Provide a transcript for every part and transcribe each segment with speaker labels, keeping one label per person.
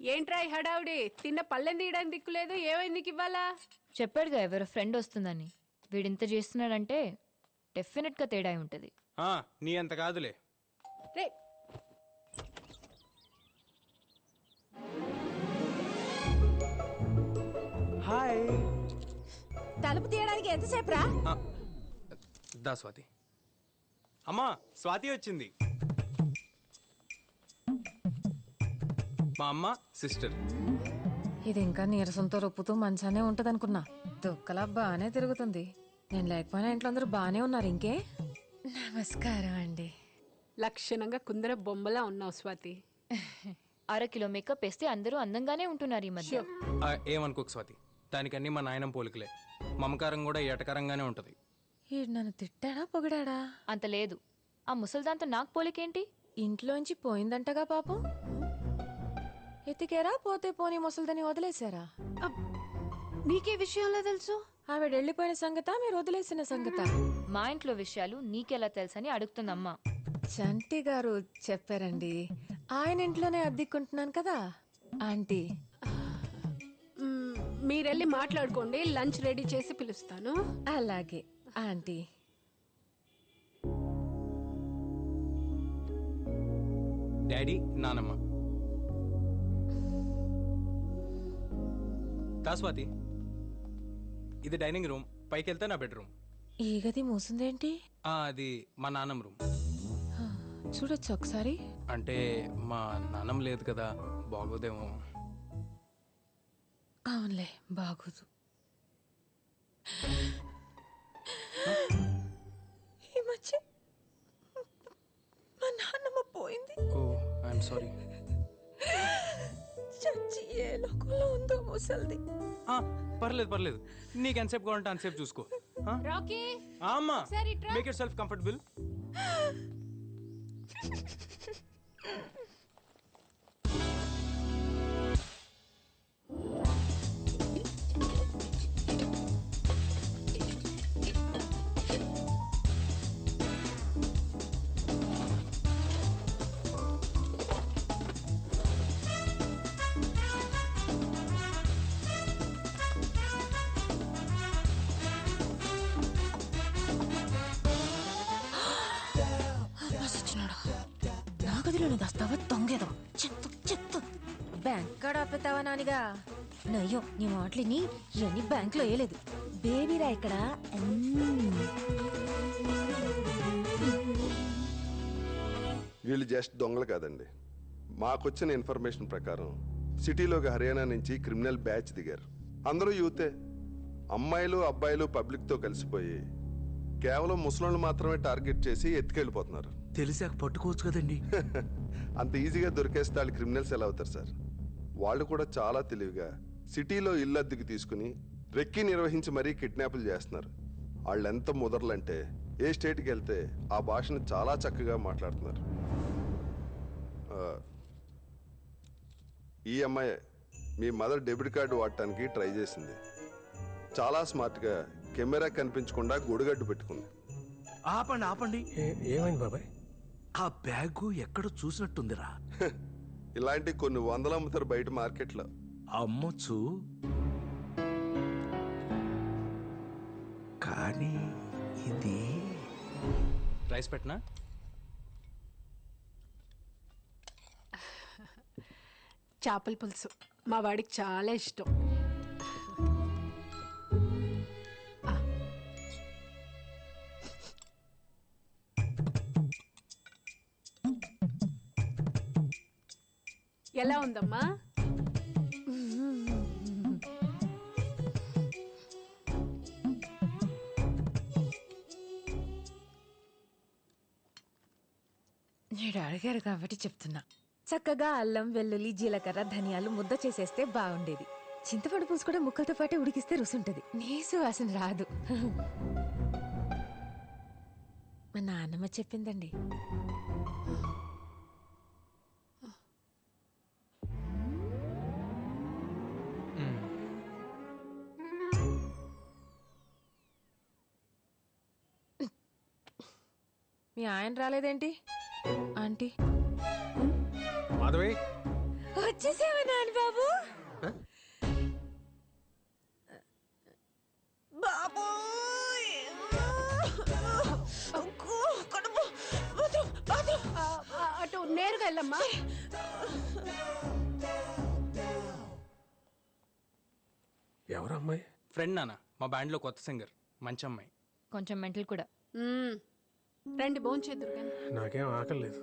Speaker 1: ఏంట్రా ఈ హడావుడి? తిన్న పళ్ళెం తీయడానికి దిక్కులేదు. ఏమైంది నీకు ఇవ్వాలా?
Speaker 2: చెప్పాడుగా ఎవరో ఫ్రెండ్ వస్తుందని. వీడింత చేస్తున్నాడంటే డెఫినెట్గా తేడా అయి ఉంటుంది.
Speaker 3: నీ అంత కాదులే.
Speaker 1: రే
Speaker 3: హాయ్.
Speaker 1: తలుపు తీయడానికి ఎంతసేపు రా?
Speaker 3: దా స్వాతి. అమ్మా, స్వాతి వచ్చింది. మా అమ్మ సిస్టర్.
Speaker 4: ఇది ఇంకా నీరసంతో రొప్పుతూ మంచానే ఉంటదనుకున్నా. దుక్కలా బాగానే తిరుగుతుంది. నేను లేకపోయినా ఇంట్లో అందరూ బాగానే ఉన్నారు. ఇంకే నమస్కారం అండి.
Speaker 1: లక్షణంగా కుందర బొమ్మలా ఉన్నావు స్వాతి.
Speaker 2: 1/2 కిలో మేకప్ వేస్తే అందరూ అందంగానే ఉంటున్నారు ఈ మధ్య.
Speaker 3: ఏమనుకోకు స్వాతి, దానికన్నీ మా నాయనం పోలికలే. మమకారం కూడా ఎటకరంగానే ఉంటది.
Speaker 4: ఈడు నన్ను తిట్టాడా పొగిడాడా?
Speaker 2: అంత లేదు. ఆ ముసల్దాంతో నాకు పోలికేంటి?
Speaker 4: ఇంట్లోంచి పోయిందంటగా పాపం. ఎతికేరా పోతే పోనీ ముసల్దని వదిలేశారా?
Speaker 1: నీకే విషయంలో తెలుసు?
Speaker 4: ఆవిడ వెళ్ళిపోయిన సంగత మీరు వదిలేసిన సంగత?
Speaker 2: మా ఇంట్లో విషయాలు నీకెలా తెలుసని అడుగుతుందమ్మా.
Speaker 4: చంటి గారు చెప్పారండి. ఆయన ఇంట్లోనే అద్దెకుంటున్నాను కదా ఆంటీ.
Speaker 1: మీరెళ్ళి మాట్లాడుకోండి. లంచ్ రెడీ చేసి పిలుస్తాను.
Speaker 4: అలాగే ఆంటీ.
Speaker 3: డాడీ, నానమ్మ. దా స్వాతి. ఇది డైనింగ్ రూమ్. పైకి వెళ్తే నా బెడ్రూమ్.
Speaker 4: ఈ గది మూసిందేంటి?
Speaker 3: అది మా నాన్నమ్మ రూమ్.
Speaker 4: చూడొచ్చు ఒకసారి.
Speaker 3: అంటే మా నాన్నమ్మ లేదు కదా, బాగోదేమో.
Speaker 4: అవునులే, బాగోదు. ఈ మధ్య మా నాన్నమ్మ పోయింది.
Speaker 3: ఓ, ఐఎమ్ సారీ.
Speaker 4: చచ్చి ఏ లోకంలో ఉందో ముసల్ది.
Speaker 3: పర్లేదు పర్లేదు, నీకు ఎంతసేపు కావాలంటే అంతసేపు చూసుకో.
Speaker 1: రాకీ,
Speaker 3: అమ్మా,
Speaker 1: సరే ఇట్రా.
Speaker 3: Make your self comfortable.
Speaker 4: నా గదిలోనే దాస్తావా దొంగేదో? చెత్త చెత్త. బ్యాంక్ కాడ ఆపేతావా నానిగా? నయ్యో, నీ మాటలిని ఇవన్నీ బ్యాంక్ లో వేయలేదు. బేబీరా ఇక్కడ.
Speaker 5: వీళ్ళు జస్ట్ దొంగలు కాదండి. మాకొచ్చిన ఇన్ఫర్మేషన్ ప్రకారం సిటీలోకి హర్యానా నుంచి క్రిమినల్ బ్యాచ్ దిగారు. అందరూ యూతే. అమ్మాయిలు అబ్బాయిలు పబ్లిక్తో కలిసిపోయి కేవలం ముసలోళ్ళు మాత్రమే టార్గెట్ చేసి ఎత్తుకెళ్ళిపోతున్నారు.
Speaker 6: తెలిసాక పట్టుకోవచ్చు కదండి.
Speaker 5: అంత ఈజీగా దొరికేస్తే వాళ్ళు క్రిమినల్స్ ఎలా అవుతారు సార్? వాళ్ళు కూడా చాలా తెలివిగా సిటీలో ఇల్లు అద్దెకి తీసుకుని రెక్కి నిర్వహించి మరీ కిడ్నాపులు చేస్తున్నారు. వాళ్ళు ఎంత ముదర్లంటే ఏ స్టేట్కి వెళ్తే ఆ భాషను చాలా చక్కగా మాట్లాడుతున్నారు. ఈ అమ్మాయి మీ మదర్ డెబిట్ కార్డు వాడటానికి ట్రై చేసింది. చాలా స్మార్ట్గా కెమెరా కనిపించకుండా గొడుగడ్డు పెట్టుకుంది.
Speaker 6: ఆపండి ఆపండి.
Speaker 7: ఏమైంది బాబాయ్?
Speaker 6: ఆ బ్యాగు ఎక్కడ చూసినట్టుందిరా.
Speaker 5: ఇలాంటి కొన్ని వందలు అమ్ముతారు బయట మార్కెట్లో.
Speaker 6: అమ్మొచ్చు, కానీ ఇది
Speaker 3: రైస్ పెట్టనా?
Speaker 1: చేపల పులుసు మా వాడికి చాలా ఇష్టం. ఎలా ఉందమ్మా?
Speaker 4: నేను అడిగారు కాబట్టి చెప్తున్నా. చక్కగా అల్లం వెల్లుల్లి జీలకర్ర ధనియాలు ముద్ద చేసేస్తే బాగుండేది. చింతపండు పులుసు కూడా ముక్కలతో పాటే ఉడికిస్తే రుసుంటది. నీసు వాసన రాదు. మా నాన్నమ్మ చెప్పిందండి. మీ ఆయన రాలేదేంటి ఆంటీ?
Speaker 3: మాధవి,
Speaker 4: వచ్చేసావా నాన్న బాబు? బాబోయ్! అగ్గో, కడుపు! Bathroom, bathroom!
Speaker 1: అటు నేరుగా వెళ్ళమ్మా.
Speaker 7: ఎవరు అమ్మాయి?
Speaker 3: ఫ్రెండ్ నాన్న, మా బ్యాండ్లో కొత్త సింగర్, మంచి అమ్మాయి.
Speaker 2: కొంచెం మెంటల్ కూడా.
Speaker 1: రండి భోంచేద్దురు కానీ.
Speaker 7: నాకేం ఆకలి లేదు.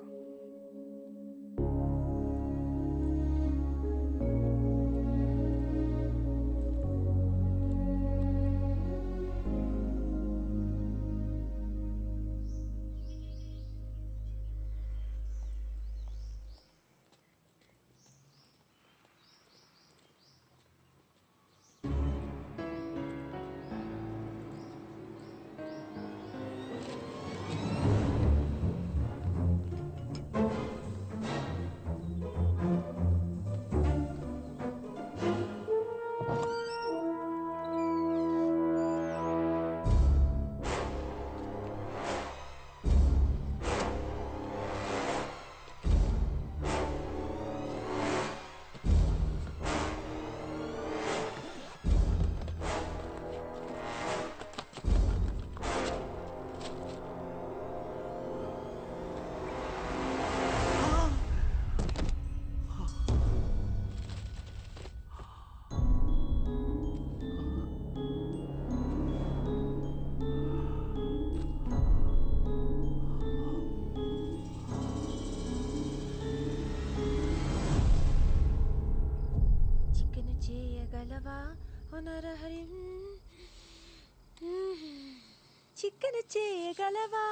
Speaker 4: చికెన్ చేయగలవా?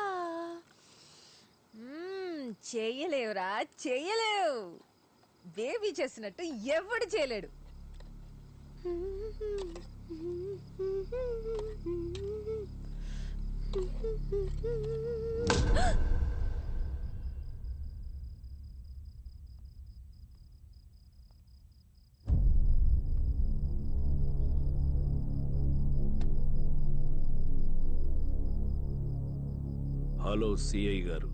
Speaker 4: చేయలేవురా, చేయలేవు. బేబీ చేసినట్టు ఎవడు చేయలేడు.
Speaker 6: హలో సిఐ గారు,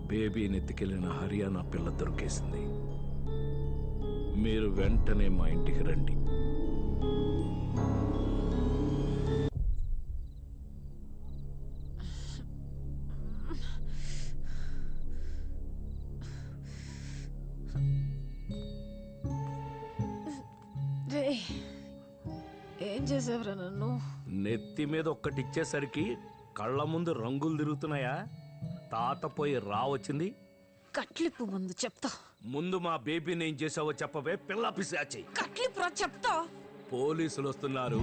Speaker 6: బేబీని ఎత్తుకెళ్లిన హర్యానా పిల్ల దొరికేసింది. మీరు వెంటనే మా ఇంటికి రండి.
Speaker 4: ఏం చేసావురా నన్ను?
Speaker 6: నెత్తి మీద ఒక్కటిచ్చేసరికి కళ్ళ ముందు రంగులు తిరుగుతున్నాయా? తాత పోయి వచ్చింది.
Speaker 4: కట్లిప్పు ముందు చెప్తా.
Speaker 6: ముందు మా బేబీని ఏం చేసావో చెప్పవే పిల్ల పిశాచి.
Speaker 4: కట్లిప్పు రా చెప్తా.
Speaker 6: పోలీసులు వస్తున్నారు,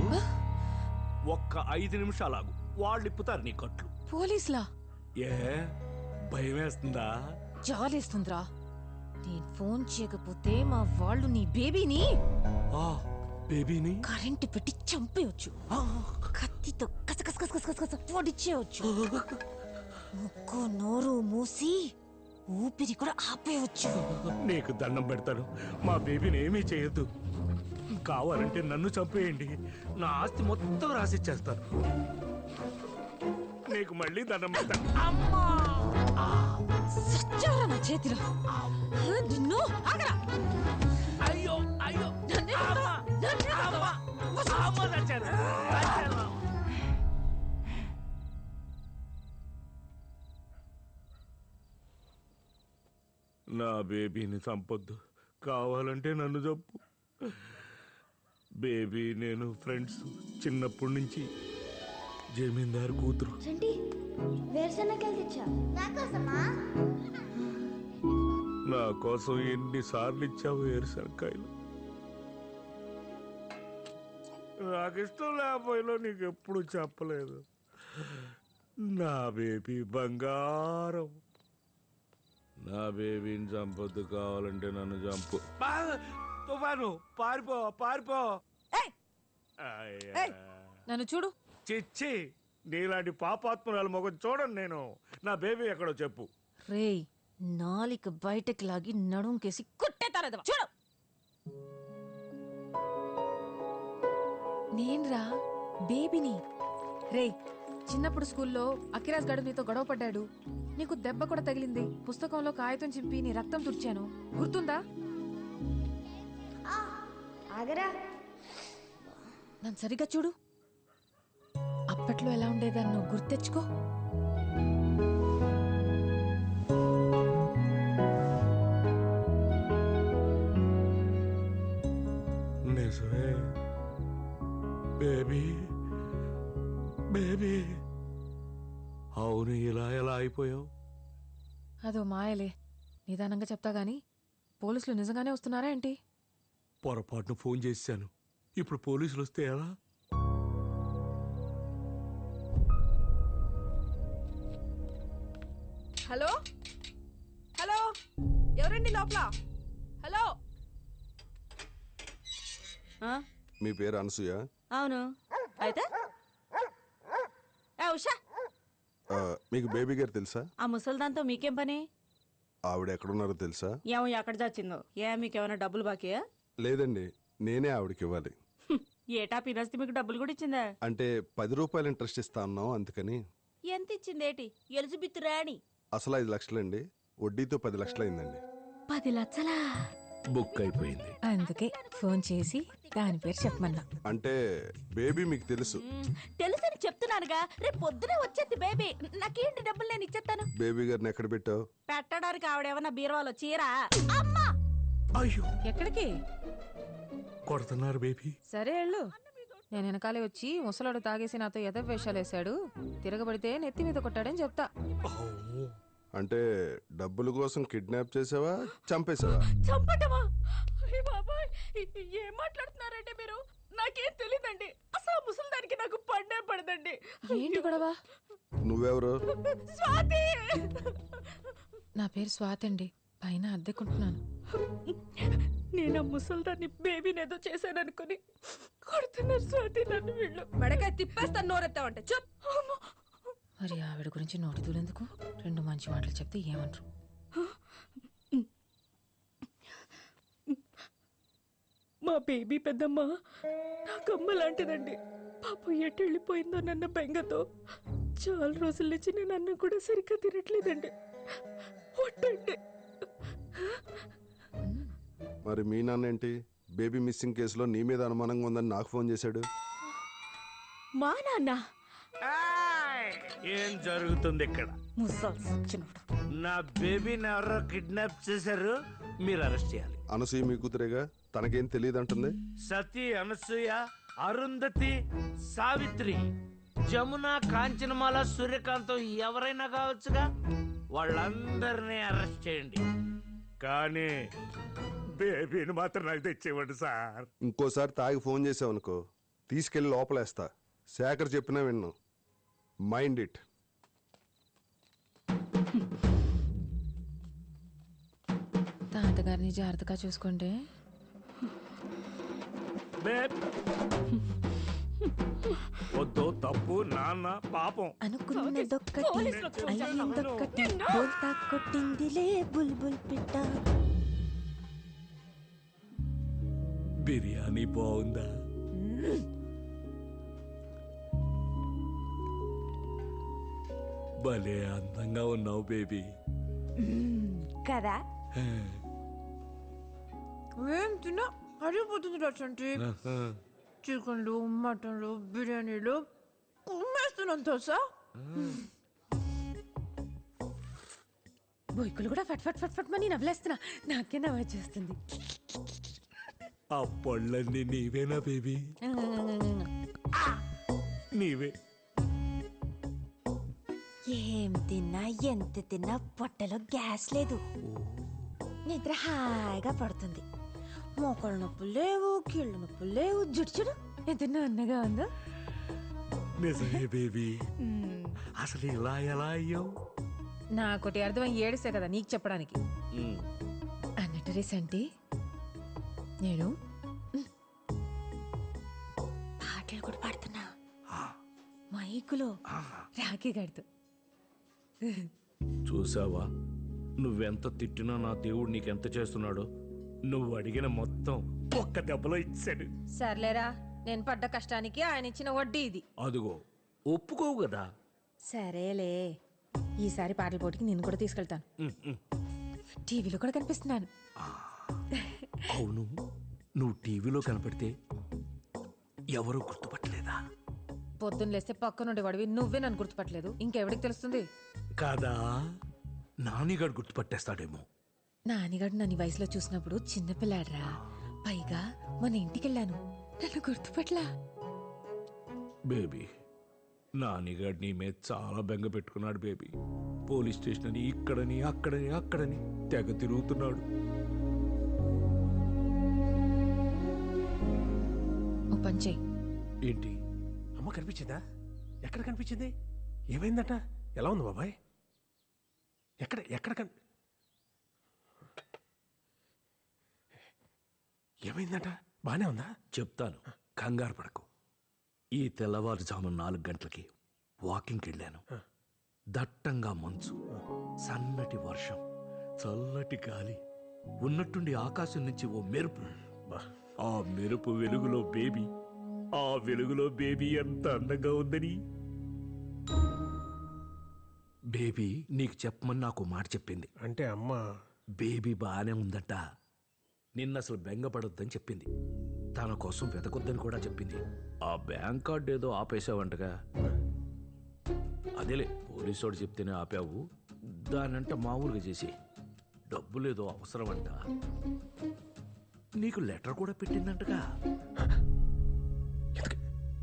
Speaker 6: ఒక్క 5 నిమిషాలాగు, వాళ్ళు ఇప్పుతారు నీ కట్లు.
Speaker 4: పోలీసులా?
Speaker 6: ఏ భయం వేస్తుందా?
Speaker 4: జాలేస్తుందిరా. నేను ఫోన్ చేయకపోతే మా వాళ్ళు నీ బేబీని
Speaker 6: బేబీని
Speaker 4: కరెంటు పెట్టి చంపేయచ్చు. కత్తితో కసకస పొడిచేయచ్చు. ముక్కు నోరు మూసి ఊపిరి కూడా ఆపేయచ్చు.
Speaker 6: నీకు దండం పెడతాను, మా బేబీని ఏమీ చేయొద్దు. కావాలంటే నన్ను చంపేయండి, నా ఆస్తి మొత్తం రాసిచ్చేస్తాను. నీకు మళ్ళీ దండం పెడతాను.
Speaker 4: సచ్చారా నా చేతిలో. నిన్ను ఆగరా.
Speaker 6: అయ్యో అయ్యో నా బేబీని చంపొద్దు, కావాలంటే నన్ను చంపు. బేబీ నేను ఫ్రెండ్స్ చిన్నప్పటి నుంచి. జమీందారు కూతురు.
Speaker 8: వేరుశనగలు తెచ్చా నాకోసమా?
Speaker 6: నా కోసం ఎన్నిసార్లు ఇచ్చావు వేరుశనక్కాయలు? నాకు ఇష్టం లేకపోయినా నీకు ఎప్పుడు చెప్పలేదు. నా బేబీ బంగారం. నా బేబీని చంపొద్దు, కావాలంటే నన్ను చంపు. తుఫాను పారిపో పారిపో.
Speaker 4: నన్ను చూడు.
Speaker 6: చిచ్చి, నీలాంటి పాపాత్మరాలు మొగం చూడండి నేను. నా బేబీ ఎక్కడో చెప్పు.
Speaker 4: రేయ్, నాలిక బయటకు లాగి నడుంకేసి కుట్టేతారదవా. చూడు. నేన్రా బేబీని. రేయ్, చిన్నప్పుడు స్కూల్లో అఖిరాజ్ గడు నీతో గొడవ పడ్డాడు. నీకు దెబ్బ కూడా తగిలింది. పుస్తకంలో కాగితం చింపి నీ రక్తం తుడిచాను, గుర్తుందా?
Speaker 8: ఆగరా.
Speaker 4: నన్ను సరిగ్గా చూడు. అప్పట్లో ఎలా ఉండేదాన్ని నువ్వు గుర్తెచ్చుకో.
Speaker 6: నిజమే బేబీ, బేబీ. అవును, ఇలా ఎలా అయిపోయావు?
Speaker 4: అదో మాయలే. నిదానంగా చెప్తా గాని పోలీసులు నిజంగానే వస్తున్నారా ఏంటి?
Speaker 6: పొరపాటును ఫోన్ చేశాను. ఇప్పుడు పోలీసులు వస్తే ఎలా?
Speaker 1: హలో హలో, ఎవరండి లోపల? హలో.
Speaker 5: మీ పేరు అనసూయ?
Speaker 9: అవును. అయితే ఉషా,
Speaker 5: మీకు బేబీ గారు తెలుసా?
Speaker 9: ఆ ముసల్దాంతో మీకేం పని?
Speaker 5: ఆవిడ ఎక్కడున్నారో తెలుసా?
Speaker 9: ఏమో ఎక్కడ చచ్చిందో. మీకేమైనా డబ్బులు బాకీయా?
Speaker 5: లేదండి, నేనే ఆవిడకి ఇవ్వాలి.
Speaker 9: ఏటా పినస్తి మీకు డబ్బులు కూడా ఇచ్చిందా?
Speaker 5: అంటే 10 రూపాయలు ఇంట్రెస్ట్ ఇస్తా అన్నాం, అందుకని.
Speaker 9: ఎంత ఇచ్చిందేటి? ఎలిజబెత్ రాణి.
Speaker 5: అసలు 5 లక్షలండి, వడ్డీతో 10 లక్షలైందండి.
Speaker 9: 10 లక్షలా?
Speaker 6: బుక్ అయిపోయింది.
Speaker 4: అందుకే ఫోన్ చేసి దాని పేరు చెప్పమన్నా.
Speaker 5: అంటే బేబీ మీకు తెలుసు?
Speaker 9: తెలుసని చెప్తున్నానుగా. రేపు పొద్దునే వచ్చేది బేబీ. నాకేంటి డబ్బులు నేను ఇచ్చేస్తాను.
Speaker 5: బేబీ గారిని ఎక్కడ పెట్టావు?
Speaker 9: పెట్టడానికి ఆవిడేమన్నా బీరువాలో చీరా? అమ్మా!
Speaker 6: అయ్యో,
Speaker 4: ఎక్కడికి?
Speaker 6: కొడుతున్నారు బేబీ.
Speaker 4: సరే వెళ్ళు. నేను వెనకాలే వచ్చి ముసలాడు తాగేసి నాతో ఎదవ వేషాలు వేశాడు, తిరగబడితే నెత్తి మీద కొట్టాడని చెప్తా.
Speaker 5: అంటే డబ్బుల కోసం కిడ్నాప్ చేసావా, చంపేసావా?
Speaker 9: చంపటమా? బాబాయ్, ఏం మాట్లాడుతున్నారంటే మీరు? నాకేం తెలీదండి. అసలు ముసలిదానికి నాకు పడ్డే పడదండి.
Speaker 4: ఏంటి గొడవ?
Speaker 5: నువ్వెవరు?
Speaker 9: స్వాతి!
Speaker 4: నా పేరు స్వాతి అండి, పైన అద్దెకుంటున్నాను.
Speaker 9: నేను ఆ ముసలిదాన్ని బేబీనేదో చేశాననుకుని కొడుతున్నారు స్వాతి నన్ను వీళ్ళు.
Speaker 1: మెడకాయ తిప్పేస్తాను నోరెత్తావంటే. చెప్.
Speaker 4: మరి ఆవిడ గురించి నోటి దూరెందుకు? 2 మంచి మాటలు చెప్తే ఏమంటారు?
Speaker 9: మా బేబీ పెద్దమ్మ నాకమ్మ లాంటిదండి. పాపం ఎటు వెళ్ళిపోయిందో నన్న బెంగతో చాలా రోజుల నుంచి నేను అన్నం కూడా సరిగ్గా తినట్లేదండి. ఒట్టండి.
Speaker 5: మరి మీ నాన్న ఏంటి బేబీ మిస్సింగ్ కేసులో నీ మీద అనుమానంగా ఉందని నాకు ఫోన్ చేశాడు?
Speaker 9: మా నాన్న
Speaker 6: ఏం జరుగుతుంది ఇక్కడ?
Speaker 9: ముసలి
Speaker 6: నా బేబీని ఎవరో కిడ్నాప్ చేశారు, మీరు అరెస్ట్ చేయాలి.
Speaker 5: అనసూయ మీ కూతురేగా, తనకేం తెలియదు అంటుంది.
Speaker 6: సతీ, అనసూయ, అరుంధతి, సావిత్రి, జమున, కాంచనమాల, సూర్యకాంతం ఎవరైనా కావచ్చుగా. వాళ్ళందరినీ అరెస్ట్ చేయండి, కానీ బేబీని మాత్రం నాకు తెచ్చేవాడు సార్.
Speaker 5: ఇంకోసారి తాగి ఫోన్ చేసావనుకో, తీసుకెళ్లి లోపలేస్తా. శేఖర్ చెప్పినా విన్ను. Mind it.
Speaker 4: తాతగారిని జాగ్రత్తగా చూసుకోండి.
Speaker 6: వద్దు, తప్పు, నాన్న పాపం.
Speaker 4: అనుకున్నదొక్కటి అయ్యిందొక్కటి, బోల్తా కొట్టిందిలే బుల్బుల్ పిట్ట.
Speaker 6: బిర్యానీ బాగుందా? భలే అందంగా ఉన్నావు బేబీ.
Speaker 9: కదా?
Speaker 4: ఏం తిన్నా అడిగిపోతుంది రచంటి. చికెన్లు, మటన్లు, బిర్యానీలు కుమ్మేస్తున్నాను తెలుసా. బొయ్కులు కూడా ఫట్ ఫట్ ఫట్ ఫట్ మని నవ్వులేస్తున్నా. నాకే నవ్వు వచ్చేస్తుంది.
Speaker 6: ఆ పళ్ళన్నీ నీవేనా బేబీ? నీవే.
Speaker 4: ఏం తిన్నా ఎంత తిన్నా పొట్టలో గ్యాస్ లేదు, నిద్ర హాయిగా పడుతుంది. మోకాళ్ళ నొప్పులు లేవు, కీళ్ళ నొప్పులు లేవు. జుట్టు చూడు ఎంత అన్నగా ఉందో.
Speaker 6: నిజమే బేబీ. అసలు ఇలా ఎలా అయ్యావు?
Speaker 4: నాకోటి అర్థమై ఏడిసే కదా నీకు చెప్పడానికి. అన్నట్టు రీసెంట్ నేను పాటలు కూడా పాడుతున్నా మైకులో రాఖీ గడుతూ.
Speaker 6: చూసావా, నువ్వెంత తిట్టినా నా దేవుడు నీకెంత చేస్తున్నాడో. నువ్వు అడిగిన మొత్తం ఒక్క దెబ్బలో ఇచ్చాడు.
Speaker 4: సర్లేరా, నేను పడ్డ కష్టానికి ఆయన ఇచ్చిన వడ్డీ ఇది.
Speaker 6: అదిగో, ఒప్పుకోవు కదా.
Speaker 4: సరేలే, ఈసారి పాటల పోటీకి నేను కూడా తీసుకెళ్తాను. టీవీలో కూడా కనిపిస్తున్నాను.
Speaker 6: అవును, నువ్వు టీవీలో కనపడితే ఎవరూ గుర్తుపట్టలేదా?
Speaker 4: పొద్దున్న లేస్తే పక్క నుండి వాడివి నువ్వే నన్ను గుర్తుపట్టలేదు ఇంకెవడికి తెలుస్తుంది?
Speaker 6: కాదా? నానిగాడు గుర్తుపట్టేస్తాడేమో.
Speaker 4: నానిగాడు నన్ను ఈ వయసులో చూసినప్పుడు చిన్నపిల్లాడ్రా. పైగా మన ఇంటికెళ్ళాను, నన్ను గుర్తుపట్లా.
Speaker 6: బేబీ, నానిగాడు నీ మీద చాలా బెంగ పెట్టుకున్నాడు బేబీ. పోలీస్ స్టేషన్ అని ఇక్కడని అక్కడని అక్కడని తెగ తిరుగుతున్నాడు.
Speaker 4: ఓ పని చెయ్యి.
Speaker 6: ఏంటి?
Speaker 7: అమ్మ కనిపించిందా? ఎక్కడ కనిపించింది? ఏమైందట? ఎలా ఉంది బాబాయ్? ఎక్కడ ఎక్కడ ఏమైందట? బానే ఉందా?
Speaker 6: చెప్తాను, కంగారు పడకు. ఈ తెల్లవారుజాము 4 గంటలకి వాకింగ్కి వెళ్ళాను. దట్టంగా మంచు, సన్నటి వర్షం, చల్లటి గాలి, ఉన్నట్టుండి ఆకాశం నుంచి ఓ మెరుపు. ఆ మెరుపు వెలుగులో బేబీ, ఆ వెలుగులో బేబీ ఎంత అందంగా ఉందని. బేబీ నీకు చెప్పమని నాకు మాట చెప్పింది.
Speaker 7: అంటే అమ్మ
Speaker 6: బేబీ బానే ఉందట. నిన్న అసలు బెంగపడొద్దని చెప్పింది. తన కోసం వెతకొద్దని కూడా చెప్పింది. ఆ బ్యాంక్ కార్డు ఏదో ఆపేసావంటగా? అదేలే, పోలీసోడు చెప్తేనే ఆపావు. దానంట మామూలుగా చేసి డబ్బులేదో అవసరం అంట. నీకు లెటర్ కూడా పెట్టిందంటగా.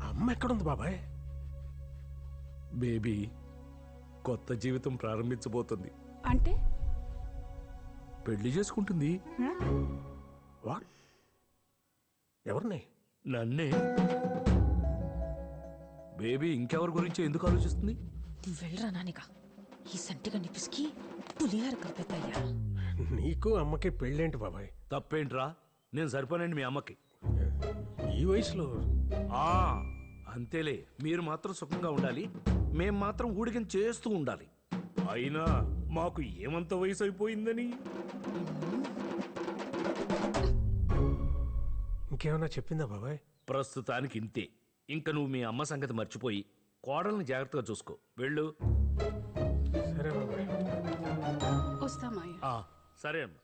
Speaker 7: అమ్మ ఎక్కడుంది బాబాయ్?
Speaker 6: బేబీ కొత్త జీవితం ప్రారంభించబోతుంది.
Speaker 1: అంటే
Speaker 6: పెళ్లి చేసుకుంటుంది.
Speaker 7: వాట్? ఎవరిని?
Speaker 6: నన్నే. బేబీ ఇంకెవరి గురించి ఎందుకు ఆలోచిస్తుంది?
Speaker 4: నువ్వు వెళ్ళరా నానిగా. ఈ సంటిగా నిపిసికి పులిహార కలిపేద్దయ్యా.
Speaker 7: నీకు అమ్మకి పెళ్ళేంటి బాబాయ్?
Speaker 6: తప్పేంట్రా? నేను సరిపోనండి మీ అమ్మకి.
Speaker 7: ఈ వయసులో
Speaker 6: ఆ అంతేలే, మీరు మాత్రం సుఖంగా ఉండాలి, మేం మాత్రం ఊడికం చేస్తూ ఉండాలి. అయినా మాకు ఏమంత వయసు అయిపోయిందని.
Speaker 7: ఇంకేమన్నా చెప్పిందా బాబాయ్?
Speaker 6: ప్రస్తుతానికి ఇంతే. ఇంకా నువ్వు మీ అమ్మ సంగతి మర్చిపోయి కోడల్ని జాగ్రత్తగా చూసుకో. వెళ్ళు.
Speaker 7: సరే బాబాయ్.
Speaker 1: వస్తామయ్యా.
Speaker 6: సరే అమ్మ.